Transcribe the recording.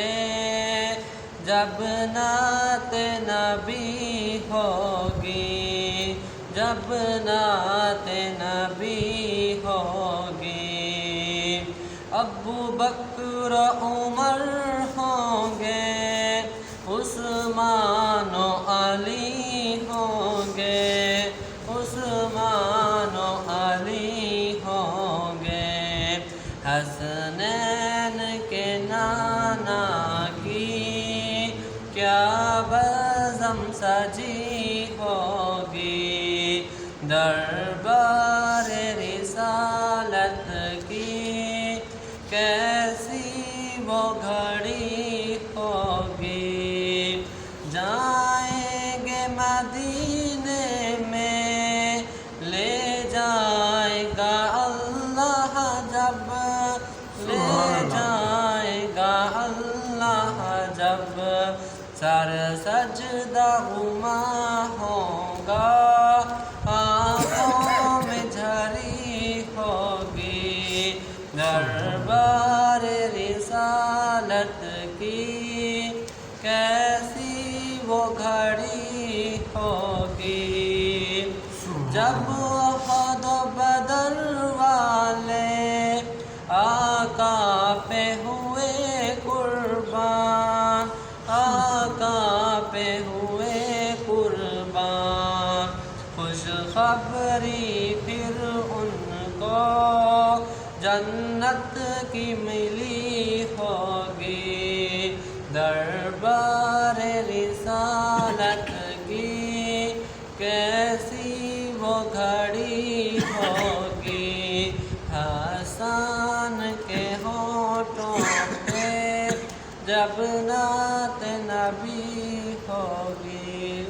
گے، جب نعت نبی ہوگی، جب نعت نبی ہوگی۔ ابو بکر عمر ہوں گے، عثمان و علی ہوں گے، عثمان و علی ہوں گے۔ حسنین کے نانا کی کیا بزم سجی ہوگی، دربار رسالت کی کیسی وہ گھڑی ہوگی۔ جائیں گے مدینے میں، لے جائے گا اللہ جب، لے جائے گا اللہ جب، سر سجدہ ہما ہوگا، آنکھوں میں جھری ہوگی، دربار رسالت کی کیسی وہ گھڑی ہوگی۔ جب احد و بدر والے آقا پہ ہوئے قربان، آقا پہ ہوئے قربان، خوشخبری پھر ان کو جنت کی ملی ہوگی، دربار رسالت کی کیسی وہ گھڑی ہوگی۔ حسن کے ہونٹوں پہ جب نعت نبی ہوگی۔